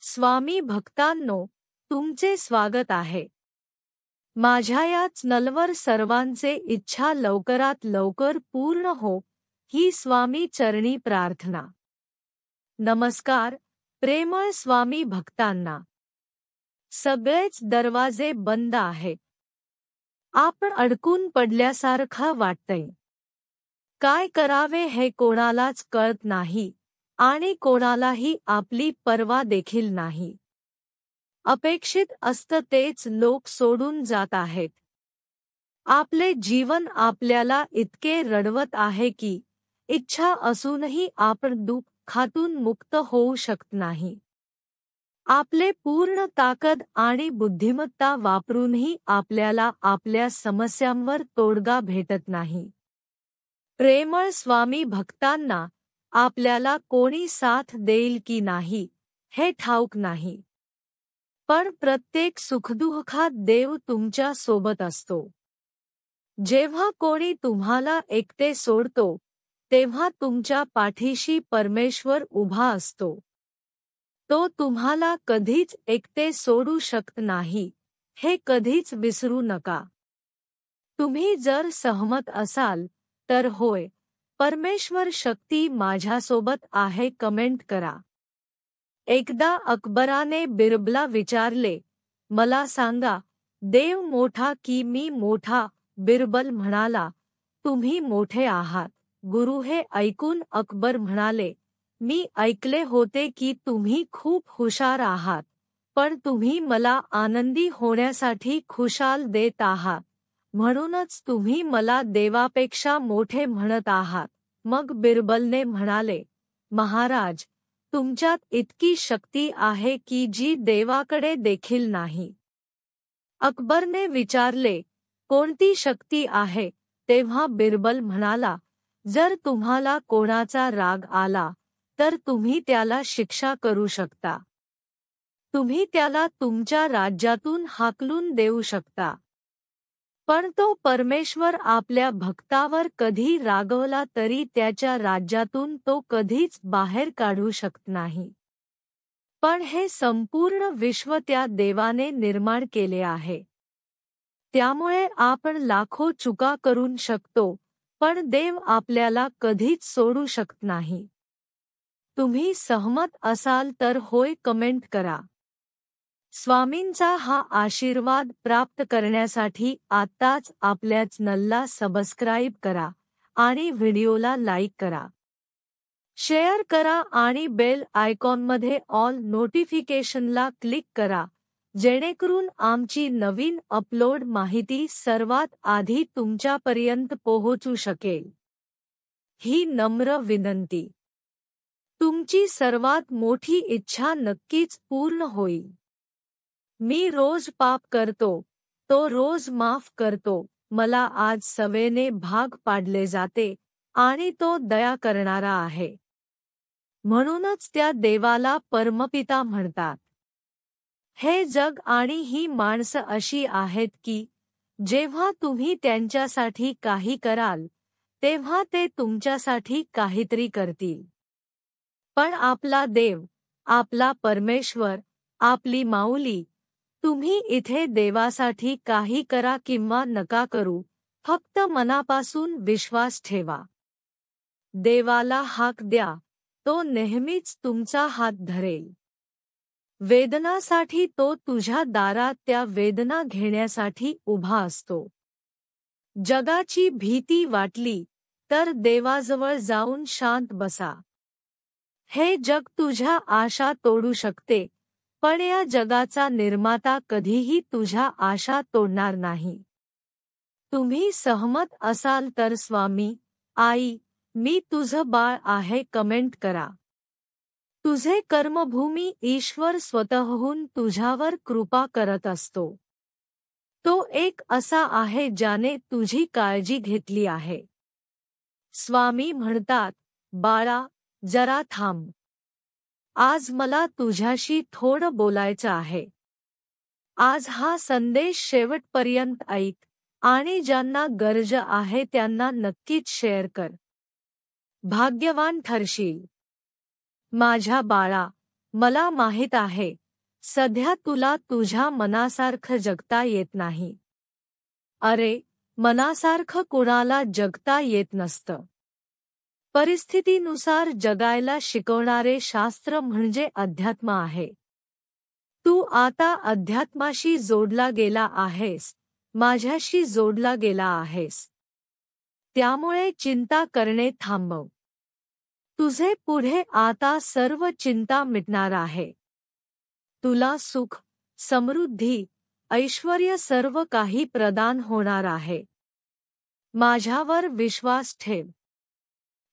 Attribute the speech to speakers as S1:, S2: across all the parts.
S1: स्वामी भक्तांनो, तुमचे स्वागत आहे. माझ्या या चॅनलवर सर्वांचे इच्छा लवकरात लवकर पूर्ण हो, ही स्वामी चरणी प्रार्थना. नमस्कार, प्रेमळ स्वामी भक्तांना. सगळेच दरवाजे बंद आहेत. आपण अडकून पडल्यासारखं वाटतंय. काय करावे हे कोणालाच कळत नाही आणि कोणालाही आपली पर्वा देखील नाही. अपेक्षित असतं तेच लोक सोडून जात आहेत. आपले जीवन आपल्याला इतके रडवत आहे की इच्छा असूनही आपण दुःखातून मुक्त होऊ शकत नाही. आपले पूर्ण ताकद आणि बुद्धिमत्ता वापरूनही आपल्याला आपल्या समस्यांवर तोडगा भेटत नाही. प्रेमळ स्वामी भक्तांना, आपल्याला कोणी साथ देईल की नाही हे ठाऊक नाही. पण प्रत्येक सुखदुःखात देव तुमच्या सोबत असतो. जेव्हा कोणी तुम्हाला एकटे सोडतो, तेव्हा तुमच्या पाठीशी परमेश्वर उभा असतो. तो तुम्हाला कधीच एकटे सोडू शकत नाही, हे कधीच विसरू नका. तुम्ही जर सहमत असाल तर होय, परमेश्वर शक्ती माझ्यासोबत आहे कमेंट करा. एकदा अकबराने बिरबलला विचारले, मला सांगा, देव मोठा की मी मोठा? बिरबल म्हणाला, तुम्ही मोठे आहात गुरु. हे ऐकून अकबर म्हणाले, मी ऐकले होते की तुम्ही खूप हुशार आहात, पण तुम्ही मला आनंदी होण्यासाठी खुशाल देत आहात, म्हणूनच तुम्ही मला देवापेक्षा मोठे म्हणत आहात. मग बिरबलने म्हणाले, महाराज, तुमच्यात इतकी शक्ती आहे की जी देवाकडे देखील नाही. अकबरने विचारले, कोणती शक्ती आहे? तेव्हा बिरबल म्हणाला, जर तुम्हाला कोणाचा राग आला तर तुम्ही त्याला शिक्षा करू शकता. तुम्ही त्याला तुमच्या राज्यातून हाकलून देऊ शकता. पण तो परमेश्वर आपल्या भक्तावर कधी रागवला तरी त्याच्या राज्यातून तो कधीच बाहेर काढू शकत नाही. पण हे संपूर्ण विश्व त्या देवाने निर्माण केले आहे. त्यामुळे आपण लाखो चुका करू शकतो, पण देव आपल्याला कधीच सोडू शकत नाही. तुम्ही सहमत असाल तर होय कमेंट करा. स्वामींचा हा आशीर्वाद प्राप्त करण्यासाठी आत्ताच आपल्या चॅनलला सबस्क्राईब करा आणि व्हिडिओला लाईक करा, शेअर करा आणि बेल आयकॉनमध्ये ऑल नोटिफिकेशनला क्लिक करा, जेणेकरून आमची नवीन अपलोड माहिती सर्वात आधी तुमच्यापर्यंत पोहोचू शकेल. ही नम्र विनंती. तुमची सर्वात मोठी इच्छा नक्कीच पूर्ण होईल. मी रोज पाप करतो, तो रोज माफ करतो. मला आज सवेने भाग पाडले जाते आणि तो दया करणारा आहे. म्हणूनच त्या देवाला परमपिता म्हणतात. हे जग आणि ही माणसं अशी आहेत की जेव्हा तुम्ही त्यांच्यासाठी काही कराल, तेव्हा ते तुमच्यासाठी काहीतरी करतील. पण आपला देव, आपला परमेश्वर, आपली माऊली, तुम्ही इथे देवासाठी काही करा किंवा नका करू, फक्त मनापासून विश्वास ठेवा. देवाला हाक द्या, तो नेहमीच तुमचा हात धरेल. वेदनासाठी तो तुझ्या दारात त्या वेदना घेण्यासाठी उभा असतो. जगाची भीती वाटली तर देवाजवळ जाऊन शांत बसा. हे जग तुझ्या आशा तोडू शकते, पण या जगाचा निर्माता कधीही तुझ्या आशा तोडणार नाही. तुम्ही सहमत असाल तर स्वामी, आई, मी तुझं बाळ आहे कमेंट करा. तुझे कर्मभूमी ईश्वर स्वतःहून तुझ्यावर कृपा करत असतो. तो एक असा आहे ज्याने तुझी काळजी घेतली आहे. स्वामी म्हणतात, बाळा, जरा थांब. आज मला तुझ्याशी थोडं बोलायचं आहे. आज हा संदेश शेवटपर्यंत ऐक आणि ज्यांना गरज आहे त्यांना नक्कीच शेअर कर. भाग्यवान ठरशील. माझ्या बाळा, मला माहित आहे, सध्या तुला तुझ्या मनासारखं जगता येत नाही. अरे, मनासारखं कुणाला जगता येत नसतं. परिस्थितीनुसार जगायला शिकवणारे शास्त्र म्हणजे अध्यात्म आहे. तू आता अध्यात्माशी जोडला गेला आहेस, माझ्याशी जोडला गेला आहेस. त्यामुळे चिंता करणे थांबव. तुझे पुढे आता सर्व चिंता मिटणार आहे. तुला सुख, समृद्धी, ऐश्वर्य सर्व काही प्रदान होणार आहे. माझ्यावर विश्वास ठेव.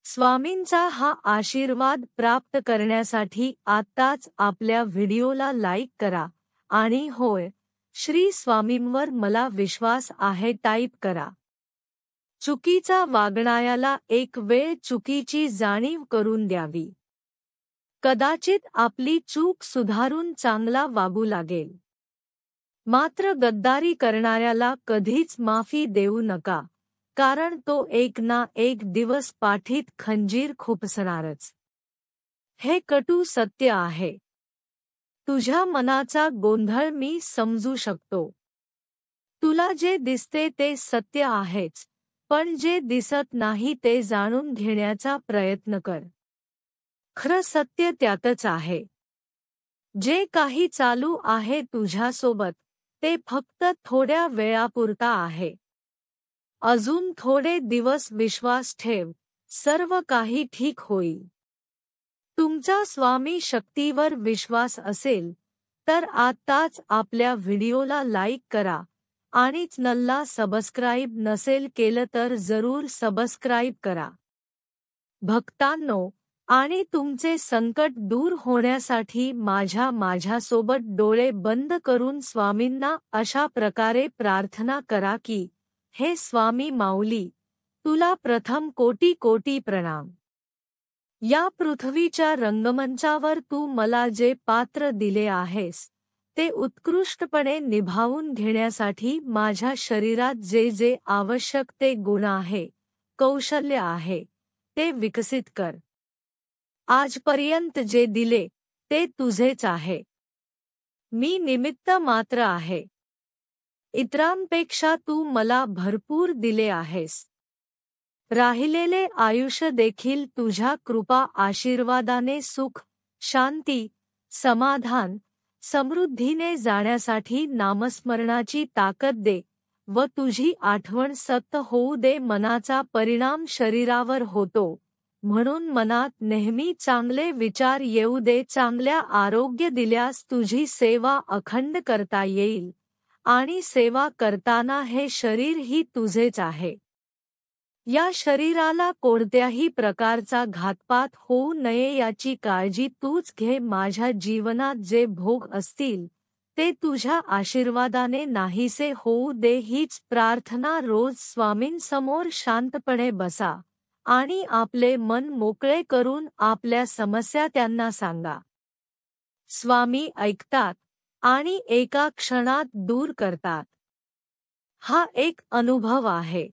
S1: स्वामींचा हा आशीर्वाद प्राप्त करण्यासाठी आत्ताच आपल्या व्हिडिओला लाईक करा आणि होय, श्री स्वामींवर मला विश्वास आहे टाईप करा. चुकीचा वागणाऱ्याला एक वेळ चुकीची जाणीव करून द्यावी. कदाचित आपली चूक सुधारून चांगला वागू लागेल. मात्र गद्दारी करणाऱ्याला कधीच माफी देऊ नका, कारण तो एक ना एक दिवस पाठीत खंजीर खुपसणारच. हे कटू सत्य आहे. तुझ्या मनाचा गोंधळ मी समजू शकतो. तुला जे दिसते ते सत्य आहेच, पण जे दिसत नाही ते जाणून घेण्याचा प्रयत्न कर. खरं सत्य त्यातच आहे. जे काही चालू आहे तुझ्यासोबत, ते फक्त थोड्या वेळापुरता आहे. अजून थोडे दिवस विश्वास ठेव, सर्व काही ठीक होईल. तुमचा स्वामी शक्तीवर विश्वास असेल, तर आत्ताच आपल्या व्हिडिओला लाईक करा आणि चॅनलला सबस्क्राईब नसेल केलं तर जरूर सबस्क्राईब करा. भक्तांनो, आणि तुमचे संकट दूर होण्यासाठी माझ्यासोबत डोळे बंद करून स्वामींना अशा प्रकारे प्रार्थना करा की, हे स्वामी माऊली, तुला प्रथम कोटी कोटी प्रणाम. या पृथ्वीच्या रंगमंचावर तू मला जे पात्र दिले आहेस, ते उत्कृष्टपणे निभावून घेण्यासाठी माझ्या शरीरात जे जे आवश्यक ते गुण आहे, कौशल्य आहे, ते विकसित कर. आजपर्यंत जे दिले, ते तुझेच आहे. मी निमित्त मात्र आहे. इतरांपेक्षा तू मला भरपूर दिले आहेस. राहिलेले आयुष्य देखील तुझ्या कृपा आशीर्वादाने सुख, शांती, समाधान, समृद्धीने जाण्यासाठी नामस्मरणाची ताकद दे व तुझी आठवण सतत होऊ दे. मनाचा परिणाम शरीरावर होतो, म्हणून मनात नेहमी चांगले विचार येऊ दे. चांगल्या आरोग्य दिल्यास तुझी सेवा अखंड करता येईल आणि सेवा करताना हे शरीरही तुझेच आहे. या शरीराला कोणत्याही प्रकारचा घातपात होऊ नये याची काळजी तूच घे. माझ्या जीवनात जे भोग असतील, ते तुझ्या आशीर्वादाने नाहीसे होऊ दे. हीच प्रार्थना रोज स्वामींसमोर शांतपणे बसा आणि आपले मन मोकळे करून आपल्या समस्या त्यांना सांगा. स्वामी ऐकतात आणि एका क्षणात दूर करतात. हा एक अनुभव आहे.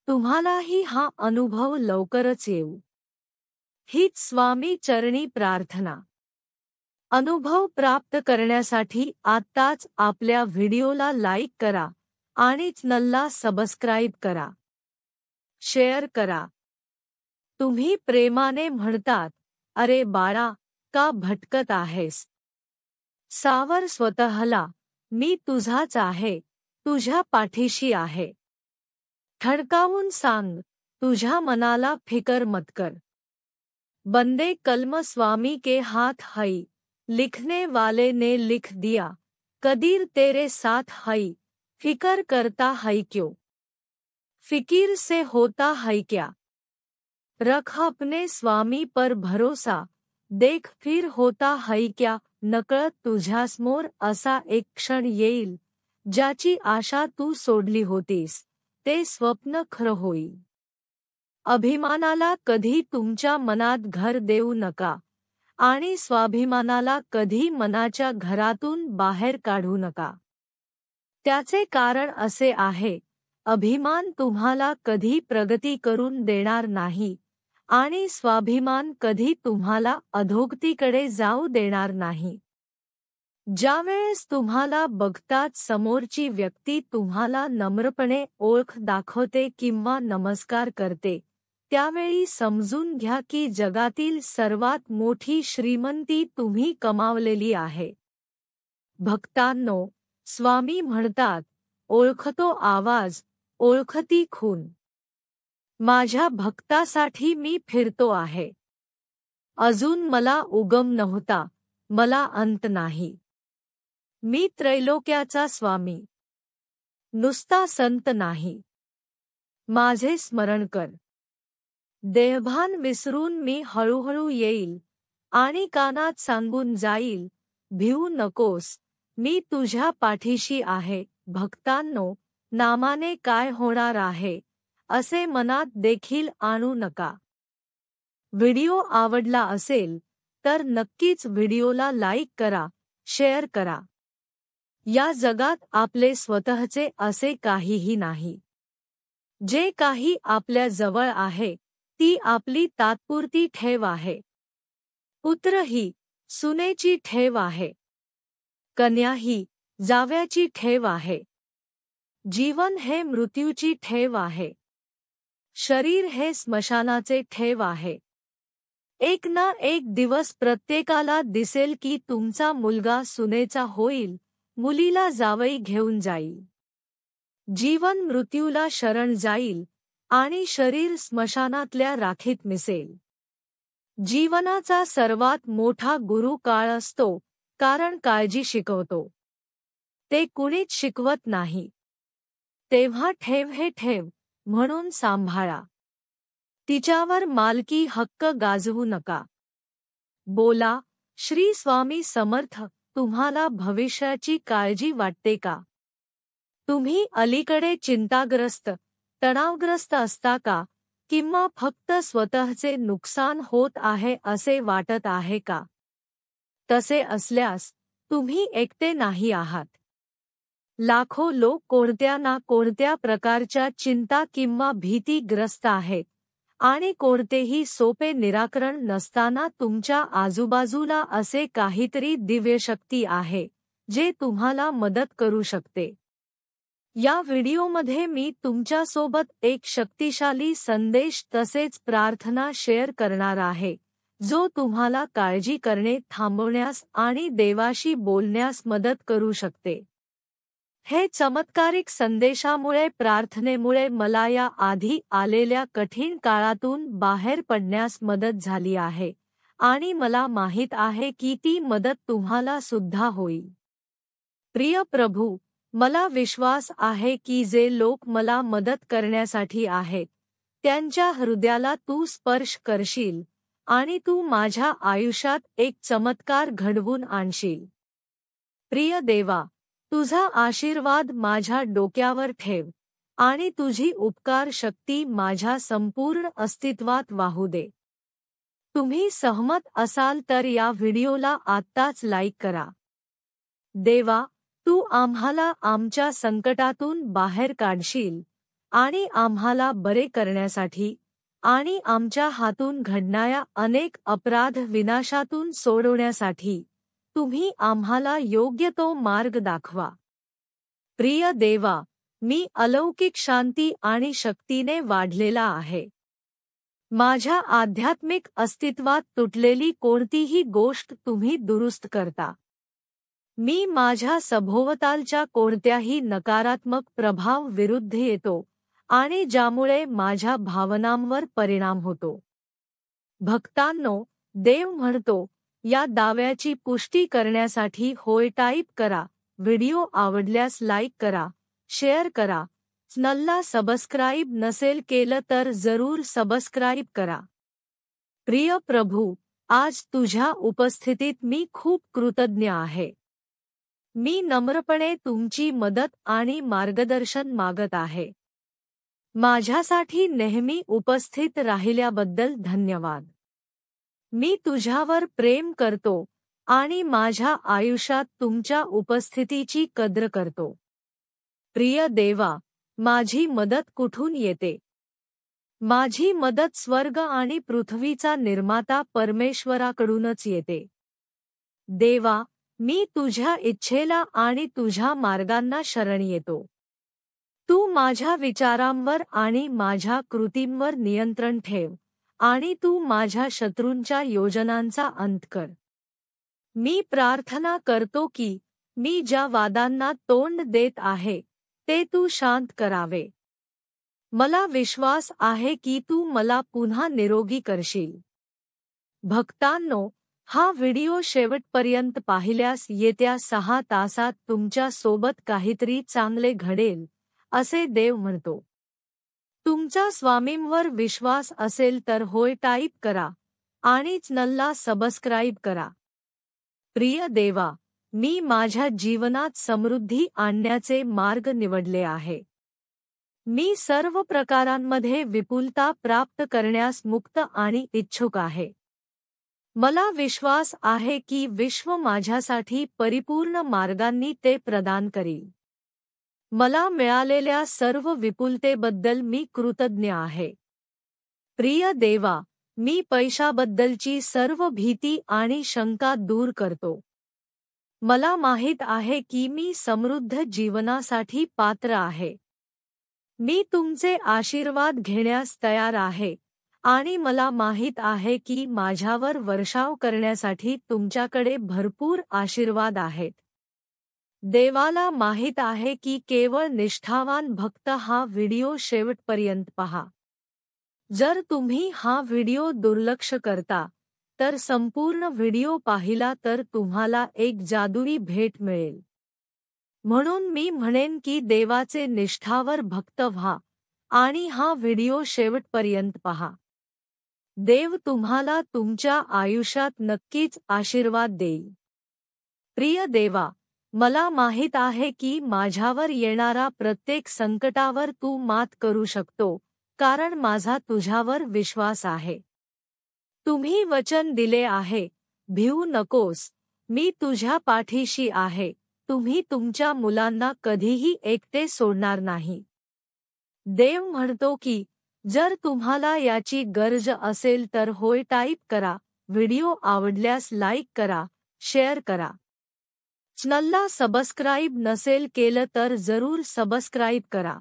S1: तुम्हालाही हा अनुभव लवकरच येऊ. हीच स्वामी चरणी प्रार्थना. अनुभव प्राप्त करण्यासाठी आत्ताच आपल्या व्हिडिओला लाईक करा आणि चॅनलला सबस्क्राईब करा. शेअर करा. तुम्ही प्रेमाने म्हणतात, अरे बाळा, का भटकत आहेस? सावर स्वतःला, मी तुझाच आहे, तुझ्या पाठीशी आहे. ठणकावून सांग, तुझ्या मनाला फिकर मत कर. बंदे कलम स्वामी के हाथ हई, लिखने वाले ने लिख दिया, कदीर तेरे साथ हई, फिकर करता है क्यों? फिकीर से होता है क्या? रख अपने स्वामी पर भरोसा, देख फिर होता है क्या? नकळत तुझ्यासमोर असा एक क्षण येईल, ज्याची आशा तू सोडली होतीस, ते स्वप्न खरं होईल. अभिमानाला कधी तुमच्या मनात घर देऊ नका आणि स्वाभिमानाला कधी मनाच्या घरातून बाहेर काढू नका. त्याचे कारण असे आहे, अभिमान तुम्हाला कधी प्रगती करून देणार नाही आणि स्वाभिमान कधी तुम्हाला अधोगतीकडे जाऊ देणार नाही. ज्यावेळेस तुम्हाला बघताच समोरची व्यक्ती तुम्हाला नम्रपणे ओळख दाखवते किंवा नमस्कार करते, त्यावेळी समजून घ्या की जगातील सर्वात मोठी श्रीमंती तुम्ही कमावलेली आहे. भक्तांनो, स्वामी म्हणतात, ओळखतो आवाज, ओळखती खून. माझ्या भक्तासाठी मी फिरतो आहे. अजून मला उगम नव्हता, मला अंत नाही. मी त्रैलोक्याचा स्वामी. नुसता संत नाही. माझे स्मरण कर. देहभान विसरून मी हळूहळू येईल आणि कानात सांगून जाईल, भिवू नकोस, मी तुझ्या पाठीशी आहे. भक्तांनो, नामाने काय होणार आहे, असे मनात देखील आणू नका. व्हिडिओ आवडला असेल तर नक्कीच व्हिडिओला लाईक करा, शेअर करा. या जगात आपले स्वतःचे असे काहीही नाही. जे काही आपल्या जवळ आहे ती आपली तात्पुरती ठेव आहे. पुत्र ही सुनेची ठेव आहे. कन्या ही जावयाची ठेव आहे. जीवन हे मृत्यूची ठेव आहे. शरीर हे स्मशानाचे ठेव आहे. एक ना एक दिवस प्रत्येकाला दिसेल की तुमचा मुलगा सुनेचा होईल, मुलीला जावई घेऊन जाईल. जीवन मृत्यूला शरण जाईल आणि शरीर स्मशानातल्या राखीत मिसेल. जीवनाचा सर्वात मोठा गुरु काळ असतो, कारण काळजी शिकवतो. ते कुणीच शिकवत नाही. तेव्हा ठेव हे ठेव म्हणून सांभाळा. तिच्यावर मालकी हक्क गाजवू नका. बोला, श्री स्वामी समर्थ. तुम्हाला भविष्याची काळजी वाटते का? तुम्ही अलीकडे चिंताग्रस्त, तणावग्रस्त असता का? किंवा फक्त स्वतःचे नुकसान होत आहे असे वाटत आहे का? तसे असल्यास तुम्ही एकटे नाही आहात. लाखो लोक कोणत्या ना कोणत्या प्रकारच्या चिंता किंवा भीतीग्रस्त आहेत आणि कोणतेही सोपे निराकरण नसताना तुमच्या आजूबाजूला असे काहीतरी दिव्यशक्ती आहे जे तुम्हाला मदत करू शकते. या व्हिडिओमध्ये मी तुमच्यासोबत एक शक्तिशाली संदेश तसेच प्रार्थना शेअर करणार आहे, जो तुम्हाला काळजी करणे थांबवण्यास आणि देवाशी बोलण्यास मदत करू शकते. हे चमत्कारिक संदेशामुळे प्रार्थनेमुळे मला या आधी आलेल्या कठीण काळातून बाहेर पडण्यास मदत झाली आहे आणि मला माहीत आहे की ती मदत तुम्हाला सुद्धा होईल. प्रिय प्रभू, मला विश्वास आहे की जे लोक मला मदत करण्यासाठी आहेत त्यांच्या हृदयाला तू स्पर्श करशील आणि तू माझ्या आयुष्यात एक चमत्कार घडवून आणशील. प्रिय देवा, तुझा आशीर्वाद माझ्या डोक्यावर ठेव आणि तुझी उपकार शक्ती माझ्या संपूर्ण अस्तित्वात वाहू दे. तुम्ही सहमत असाल तर या व्हिडिओला आत्ताच लाईक करा. देवा, तू आम्हाला आमच्या संकटातून बाहेर काढशील आणि आम्हाला बरे करण्यासाठी आणि आमच्या हातून घडणाऱ्या अनेक अपराध विनाशातून सोडवण्यासाठी तुम्ही आम्हाला योग्य तो मार्ग दाखवा. प्रिय देवा, मी अलौकिक शांती आणि शक्तीने वाढलेला आहे. माझ्या आध्यात्मिक अस्तित्वात तुटलेली कोणतीही गोष्ट तुम्ही दुरुस्त करता. मी माझ्या सभोवतालच्या कोणत्याही नकारात्मक प्रभाव विरुद्ध येतो आणि ज्यामुळे माझ्या भावनांवर परिणाम होतो. भक्तांनो, देव म्हणतो, या दाव्याची पुष्टी करण्यासाठी होय टाईप करा. व्हिडिओ आवडल्यास लाईक करा, शेअर करा. चॅनलला सबस्क्राईब नसेल केलं तर जरूर सबस्क्राईब करा. प्रिय प्रभू, आज तुझ्या उपस्थितीत मी खूप कृतज्ञ आहे. मी नम्रपणे तुमची मदत आणि मार्गदर्शन मागत आहे. माझ्यासाठी नेहमी उपस्थित राहिल्याबद्दल धन्यवाद. मी तुझ्यावर प्रेम करतो आणि माझ्या आयुष्यात तुमच्या उपस्थितीची कद्र करतो. प्रिय देवा, माझी मदत कुठून येते? माझी मदत स्वर्ग आणि पृथ्वीचा निर्माता परमेश्वराकडूनच येते. देवा, मी तुझ्या इच्छेला आणि तुझ्या मार्गांना शरण येतो. तू माझ्या विचारांवर आणि माझ्या कृतींवर नियंत्रण ठेव आणि तू माझ्या शत्रूंच्या योजनांचा अंत कर. मी प्रार्थना करतो की मी ज्या वादांना तोंड देत आहे ते तू शांत करावे. मला विश्वास आहे की तू मला पुन्हा निरोगी करशील. भक्तांनो, हा व्हिडिओ शेवटपर्यंत पाहिल्यास येत्या 6 तासात तुमच्या सोबत काहीतरी चांगले घडेल, असे देव म्हणतो. तुमचा स्वामींवर विश्वास असेल तर होय टाईप करा आणि चॅनलला सबस्क्राईब करा. प्रिय देवा, मी माझ्या जीवनात समृद्धी आणण्याचे मार्ग निवडले आहे. मी सर्व प्रकारांमध्ये विपुलता प्राप्त करण्यास मुक्त आणि इच्छुक आहे. मला विश्वास आहे की विश्व माझ्यासाठी परिपूर्ण मार्गांनी ते प्रदान करील. मला मिळालेल्या सर्व विपुलतेबद्दल मी कृतज्ञ आहे. प्रिय देवा, मी पैशाबद्दलची सर्व भीती आणि शंका दूर करतो. मला माहीत आहे की मी समृद्ध जीवनासाठी पात्र आहे. मी तुमचे आशीर्वाद घेण्यास तयार आहे आणि मला माहीत आहे की माझ्यावर वर्षाव करण्यासाठी तुमच्याकडे भरपूर आशीर्वाद आहेत. देवाला माहीत आहे की केवळ निष्ठावान भक्त हा व्हिडिओ शेवटपर्यंत पहा. जर तुम्ही हा व्हिडिओ दुर्लक्ष करता तर संपूर्ण व्हिडिओ पाहिला तर तुम्हाला एक जादुई भेट मिळेल. म्हणून मी म्हणेन की देवाचे निष्ठावर भक्त व्हा आणि हा व्हिडिओ शेवटपर्यंत पहा. देव तुम्हाला तुमच्या आयुष्यात नक्कीच आशीर्वाद देईल. प्रिय देवा, मला माहीत आहे की माझ्यावर येणारा प्रत्येक संकटावर तू मात करू शकतो, कारण माझा तुझ्यावर विश्वास आहे. तुम्ही वचन दिले आहे, भिवू नकोस, मी तुझ्या पाठीशी आहे. तुम्ही तुमच्या मुलांना कधीही एकटे सोडणार नाही. देव म्हणतो की जर तुम्हाला याची गरज असेल तर होय टाईप करा. व्हिडिओ आवडल्यास लाईक करा, शेअर करा. चॅनलला सबस्क्राईब नसेल केलं तर जरूर सबस्क्राईब करा.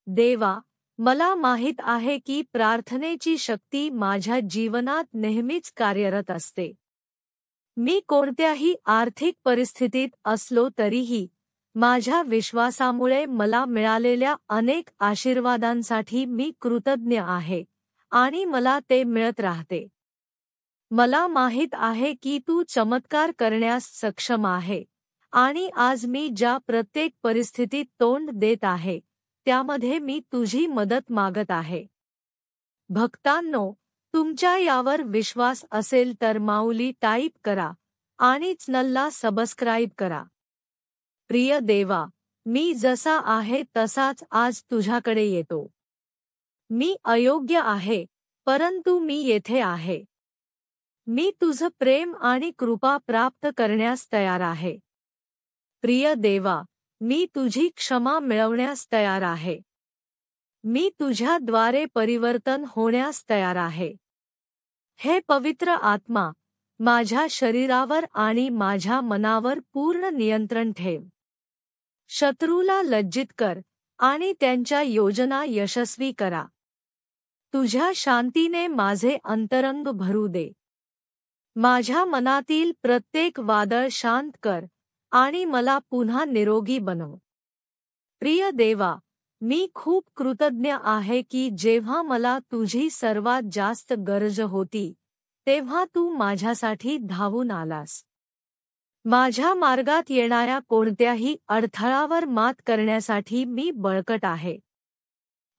S1: देवा, मला माहीत आहे की प्रार्थनेची शक्ती माझ्या जीवनात नेहमीच कार्यरत असते. मी कोणत्याही आर्थिक परिस्थितीत असलो तरीही माझ्या विश्वासामुळे मला मिळालेल्या अनेक आशीर्वादांसाठी मी कृतज्ञ आहे आणि मला ते मिळत राहते. मला माहीत आहे की तू चमत्कार करण्यास सक्षम आहे आणि आज मी ज्या प्रत्येक परिस्थितीत तोंड देत आहे त्यामध्ये मी तुझी मदत मागत आहे. भक्तांनो, तुमच्या यावर विश्वास असेल तर माऊली टाईप करा आणि चॅनलला सबस्क्राईब करा. प्रिय देवा, मी जसा आहे तसाच आज तुझ्याकडे येतो. मी अयोग्य आहे, परंतु मी येथे आहे. मी तुझं प्रेम आणि कृपा प्राप्त करण्यास तयार आहे. प्रिय देवा, मी तुझी क्षमा मिळवण्यास तयार आहे. मी तुझ्याद्वारे परिवर्तन होण्यास तयार आहे. हे पवित्र आत्मा, माझ्या शरीरावर आणि माझ्या मनावर पूर्ण नियंत्रण ठेव. शत्रूला लज्जित कर आणि त्यांच्या योजना यशस्वी करा. तुझ्या शांतीने माझे अंतरंग भरू दे. माझ्या मनातील प्रत्येक वादळ शांत कर आणि मला पुन्हा निरोगी बनव. प्रिय देवा, मी खूप कृतज्ञ आहे की जेव्हा मला तुझी सर्वात जास्त गरज होती तेव्हा तू माझ्यासाठी धावून आलास. माझ्या मार्गात येणाऱ्या कोणत्याही अडथळ्यावर मात करण्यासाठी मी बळकट आहे.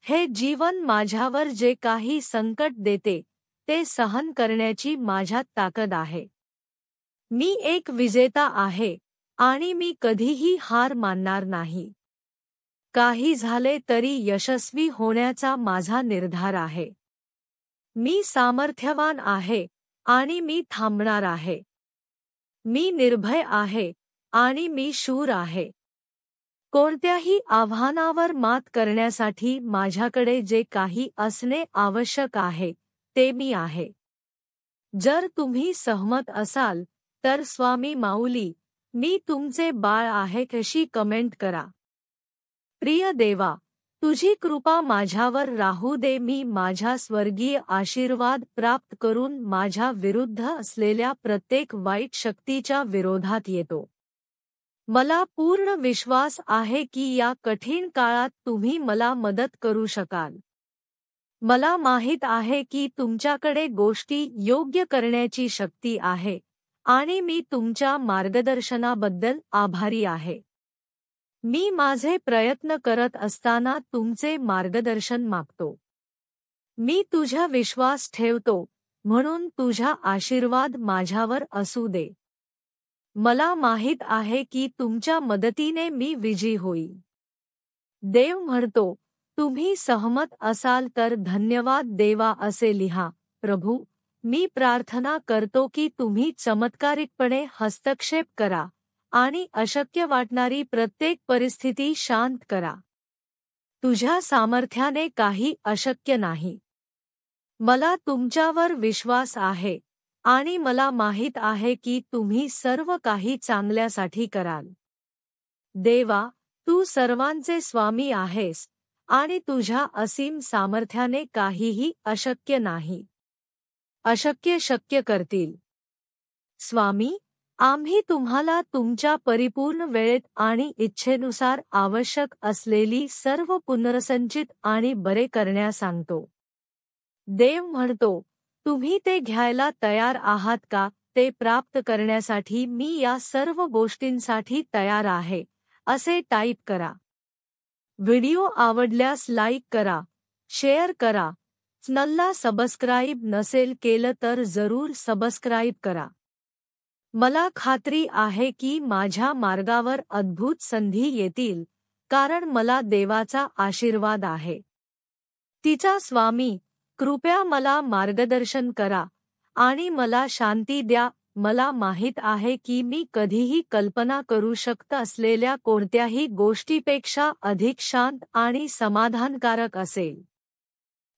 S1: हे जीवन माझ्यावर जे काही संकट देते ते सहन करण्याची माझ्यात ताकद आहे. मी एक विजेता आहे आणि मी कधीही हार मानणार नाही. काही झाले तरी यशस्वी होण्याचा माझा निर्धार आहे. मी सामर्थ्यवान आहे आणि मी थांबणार आहे. मी निर्भय आहे आणि मी शूर आहे. कोणत्याही आव्हानावर मात करण्यासाठी माझ्याकडे जे काही असणे आवश्यक आहे ते मी आहे. जर तुम्ही सहमत असाल तर स्वामी माऊली, मी तुमचे बाळ आहे कशी कमेंट करा. प्रिय देवा, तुझी कृपा माझ्यावर राहू दे. मी माझ्या स्वर्गीय आशीर्वाद प्राप्त करून माझ्या विरुद्ध असलेल्या प्रत्येक वाईट शक्तीच्या विरोधात येतो. मला पूर्ण विश्वास आहे की या कठीण काळात तुम्ही मला मदत करू शकाल. मला माहित आहे की तुमच्याकडे गोष्टी योग्य करण्याची शक्ती आहे आणि मी तुमच्या मार्गदर्शनाबद्दल आभारी आहे. मी माझे प्रयत्न करत असताना तुमचे मार्गदर्शन मागतो. मी तुझ्या विश्वास ठेवतो, म्हणून तुझा आशीर्वाद माझ्यावर असू दे. मला माहित आहे की तुमच्या मदतीने मी विजयी होईल. देव म्हणतो, तुम्ही सहमत असाल तर धन्यवाद देवा असे लिहा. प्रभू, मी प्रार्थना करतो की तुम्ही चमत्कारिकपणे हस्तक्षेप करा आणि अशक्य वाटणारी प्रत्येक परिस्थिती शांत करा. तुझ्या सामर्थ्याने काही अशक्य नाही. मला तुमच्यावर विश्वास आहे आणि मला माहित आहे की तुम्ही सर्व काही चांगल्यासाठी कराल. देवा, तू सर्वांचे स्वामी आहेस आणि तुझ्या असीम सामर्थ्याने काहीही अशक्य नाही. अशक्य शक्य करतील. स्वामी, आम्ही तुम्हाला तुमच्या परिपूर्ण वेळेत आणि इच्छेनुसार आवश्यक असलेली सर्व पुनर्संचित आणि बरे करण्यास सांगतो. देव म्हणतो, तुम्ही ते घ्यायला तयार आहात का? ते प्राप्त करण्यासाठी मी या सर्व गोष्टींसाठी तयार आहे असे टाईप करा. व्हिडिओ आवडल्यास लाईक करा, शेअर करा. चॅनलला सबस्क्राईब नसेल केलं तर जरूर सबस्क्राईब करा. मला खात्री आहे की माझ्या मार्गावर अद्भुत संधी येतील, कारण मला देवाचा आशीर्वाद आहे. तिचा स्वामी, कृपया मला मार्गदर्शन करा आणि मला शांती द्या. मला माहित आहे की मी कधीही कल्पना करू शकत असलेल्या कोणत्याही गोष्टीपेक्षा अधिक शांत आणि समाधानकारक असेल.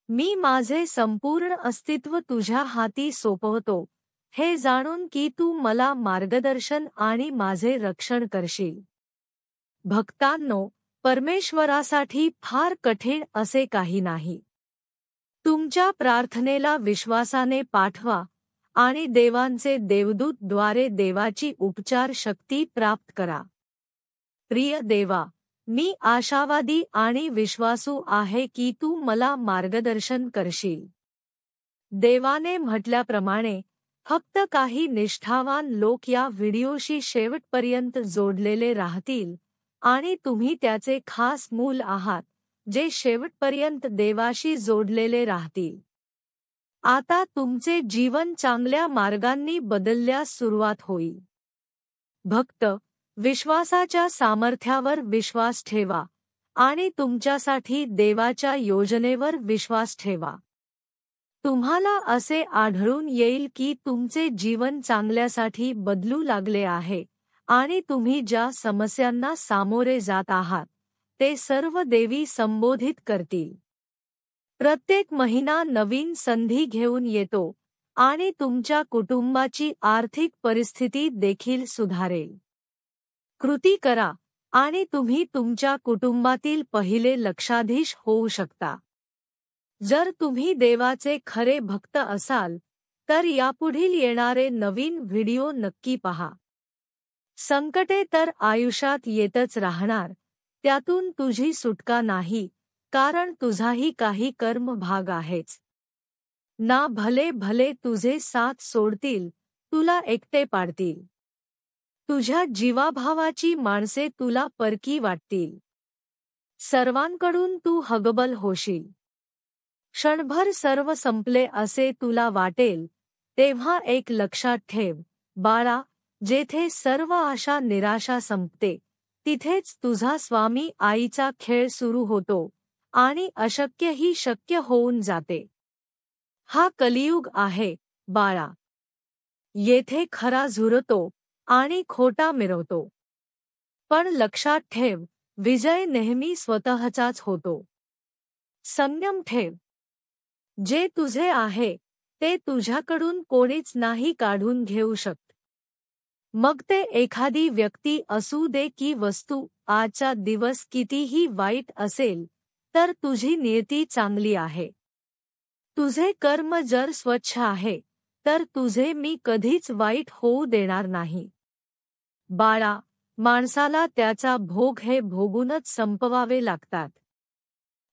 S1: मी माझे संपूर्ण अस्तित्व तुझ्या हाती सोपवतो, हे जाणून की तू मला मार्गदर्शन आणि माझे रक्षण करशील. भक्तांनो, परमेश्वरासाठी फार कठीण असे काही नाही. तुमच्या प्रार्थनेला विश्वासाने पाठवा आणि देवांचे देवदूत द्वारे देवाची उपचार शक्ती प्राप्त करा. प्रिय देवा, मी आशावादी आणि विश्वासू आहे की तू मला मार्गदर्शन करशील. देवाने म्हटल्याप्रमाणे फक्त काही निष्ठावान लोक या व्हिडिओशी शेवटपर्यंत जोडलेले राहतील आणि तुम्ही त्याचे खास मूल आहात, जे शेवटपर्यंत देवाशी जोडलेले राहतील. आता तुमचे जीवन चांगल्या मार्गांनी बदलल्यास सुरुवात होईल. भक्त, विश्वासाच्या सामर्थ्यावर विश्वास ठेवा आणि तुमच्यासाठी देवाच्या योजनेवर विश्वास ठेवा. तुम्हाला असे आढळून येईल की तुमचे जीवन चांगल्यासाठी बदलू लागले आहे आणि तुम्ही ज्या समस्यांना सामोरे जात आहात ते सर्व देवी संबोधित करतील. प्रत्येक महिना नवीन संधी घेऊन येतो आणि तुमच्या कुटुंबाची आर्थिक परिस्थिती देखील सुधारेल. कृती करा आणि तुम्ही तुमच्या कुटुंबातील पहिले लक्षाधीश होऊ शकता. जर तुम्ही देवाचे खरे भक्त असाल तर यापुढील येणारे नवीन व्हिडिओ नक्की पहा. संकटे तर आयुष्यात येतच राहणार, त्यातून तुझी सुटका नाही, कारण तुझाही काही कर्म भाग आहेच. ना भले भले तुझे साथ सोडतील, तुला एकटे पाडतील. तुझ्या जीवाभावाची माणसे तुला परकी वाटतील. सर्वांकडून तू हतबल होशील. क्षणभर सर्व संपले असे तुला वाटेल, तेव्हा एक लक्षात ठेव, बाळा, जेथे सर्व आशा निराशा संपते, तिथेच तुझा स्वामी आईचा खेळ सुरू होतो आणि अशक्यही शक्य होऊन जाते. हा कलियुग आहे, बाळा. येथे खरा झुरतो आणि खोटा मिरवतो. पण लक्षात ठेव, विजय नेहमी स्वतःचाच होतो. संयम ठेव. जे तुझे आहे ते तुझ्याकडून कोणीच नाही काढून घेऊ शकत. मग ते एखादी व्यक्ती असू दे की वस्तू. आजचा दिवस कितीही वाईट असेल तर तुझी नियती चांगली आहे. तुझे कर्म जर स्वच्छ आहे तर तुझे मी कधीच वाईट होऊ देणार नाही. बाळा, माणसाला त्याचा भोग हे भोगूनच संपवावे लागतात.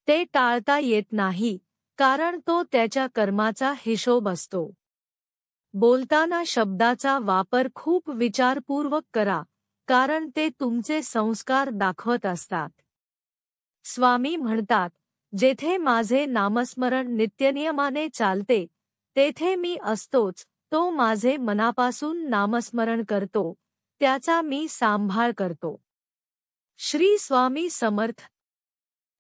S1: ते टाळता येत नाही, कारण तो त्याच्या कर्माचा हिशोब असतो. बोलताना शब्दाचा वापर खूप विचारपूर्वक करा, कारण ते तुमचे संस्कार दाखवत असतात. स्वामी म्हणतात, जेथे माझे नामस्मरण नित्यनियमाने चालते, तेथे मी असतोच. तो माझे मनापासून नामस्मरण करतो, त्याचा मी सांभाळ करतो. श्री स्वामी समर्थ.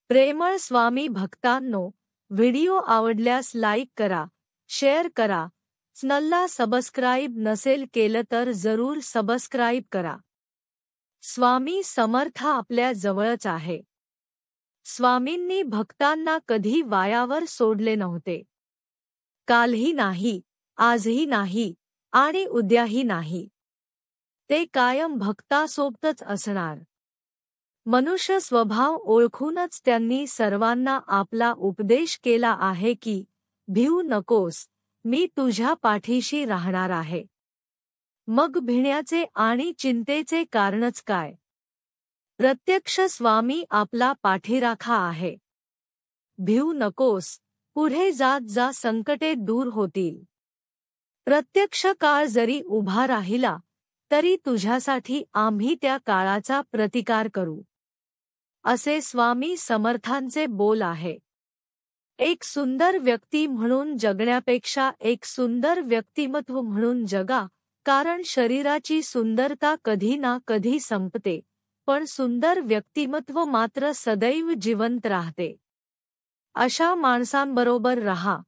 S1: प्रेमळ स्वामी भक्तांनो, व्हिडिओ आवडल्यास लाईक करा, शेअर करा. चॅनलला सबस्क्राईब नसेल केलं तर जरूर सबस्क्राईब करा. स्वामी समर्थ आपल्या जवळच आहे. स्वामींनी भक्तांना कधी वायावर सोडले नव्हते. कालही नाही, आजही नाही आणि उद्याही नाही. ते कायम भक्तासोबतच असणार. मनुष्य स्वभाव ओळखूनच त्यांनी सर्वांना आपला उपदेश केला आहे की, भिऊ नकोस, मी तुझ्या पाठीशी राहणार आहे. मग भिण्याचे आणि चिंतेचे कारणच काय? प्रत्यक्ष स्वामी आपला पाठीराखा आहे. भिऊ नकोस, पुढे जात जा, संकटे दूर होतील. प्रत्यक्ष काळ जरी उभा राहिला तरी तुझ्यासाठी आम्ही त्या काळाचा प्रतिकार करू, असे स्वामी समर्थांचे बोल आहे. एक सुंदर व्यक्ती म्हणून जगण्यापेक्षा एक सुंदर व्यक्तिमत्व म्हणून जगा, कारण शरीराची सुंदरता कधी ना कधी संपते, पण सुंदर व्यक्तिमत्व मात्र सदैव जिवंत राहते. अशा माणसांबरोबर राहा,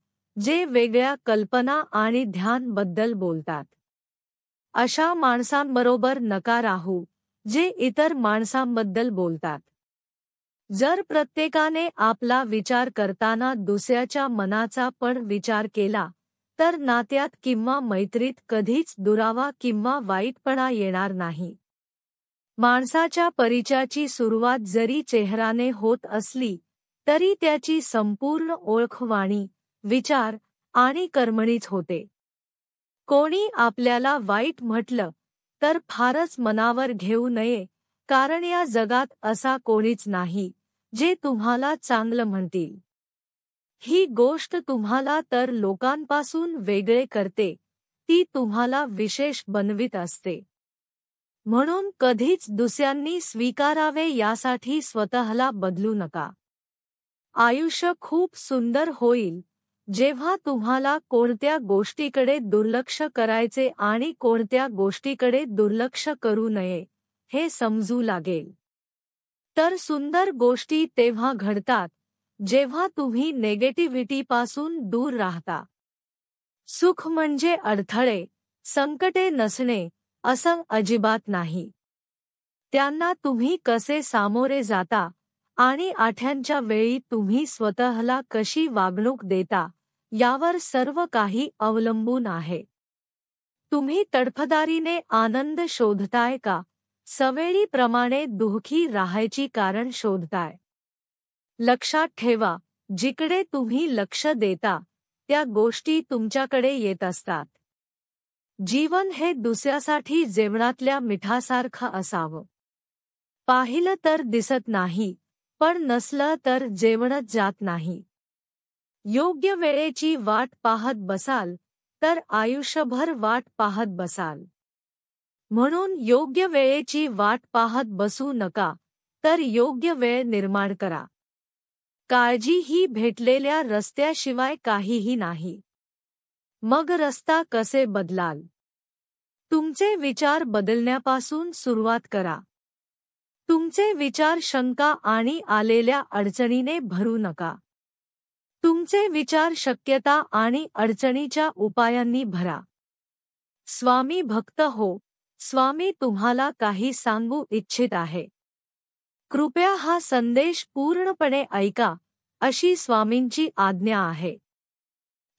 S1: जे वेगळ्या कल्पना आणि ध्यान बद्दल बोलतात. अशा माणसांबरोबर नका राहू, जे इतर माणसांबद्दल बोलतात. जर प्रत्येकाने आपला विचार करताना दुसऱ्याच्या मनाचा पण विचार केला, तर नात्यात किंवा मैत्रीत कधीच दुरावा किंवा वाईटपणा येणार नाही. माणसाच्या परिचयाची सुरुवात जरी चेहऱ्याने होत असली, तरी त्याची संपूर्ण ओळख वाणी, विचार आणि कर्मणीच होते. कोणी आपल्याला वाईट म्हटलं तर फारच मनावर घेऊ नये, कारण या जगात असा कोणीच नाही जे तुम्हाला चांगलं म्हणतील. ही गोष्ट तुम्हाला तर लोकांपासून वेगळे करते, ती तुम्हाला विशेष बनवित असते. म्हणून कधीच दुसऱ्यांनी स्वीकारावे यासाठी स्वतःला बदलू नका. आयुष्य खूप सुंदर होईल जेव्हा तुम्हाला कोणत्या गोष्टीकडे दुर्लक्ष करायचे आणि कोणत्या गोष्टीकडे दुर्लक्ष करू नये हे समजू लागेल. तर सुंदर गोष्टी तेव्हा घडतात जेव्हा तुम्ही नेगेटिव्हिटीपासून दूर राहता. सुख म्हणजे अडथळे, संकटे नसणे असं अजिबात नाही. त्यांना तुम्ही कसे सामोरे जाता आणि आठ्यांच्या वेळी तुम्ही स्वतःला कशी वागणूक देता यावर सर्व काही अवलंबून आहे. तुम्ही तडफदारीने आनंद शोधताय का, सवेळीप्रमाणे दुःखी राहायची कारण शोधताय? लक्षात ठेवा, जिकडे तुम्ही लक्ष देता त्या गोष्टी तुमच्याकडे येत असतात. जीवन हे दुसऱ्यासाठी जेवणातल्या मिठासारखं असावं. पाहिलं तर दिसत नाही, पण नसलं तर जेवणच जात नाही. योग्य वेळेची वाट पाहत बसाल तर आयुष्यभर वाट पाहत बसाल. म्हणून योग्य वेळेची वाट पाहत बसू नका, तर योग्य वेळ निर्माण करा. काळजी ही भेटलेल्या रस्त्याशिवाय काहीही नाही. मग रस्ता कसे बदलाल? तुमचे विचार बदलण्यापासून सुरुवात करा. तुमचे विचार शंका आणि आलेल्या अडचणीने भरू नका. तुमचे विचार शक्यता आणि अडचणीच्या उपायांनी भरा. स्वामी भक्त हो, स्वामी तुम्हाला काही सांगू इच्छित आहे. कृपया हा संदेश पूर्णपणे ऐका, अशी स्वामींची आज्ञा आहे.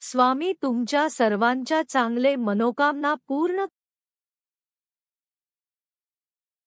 S1: स्वामी तुमच्या सर्वांच्या चांगले मनोकामना पूर्ण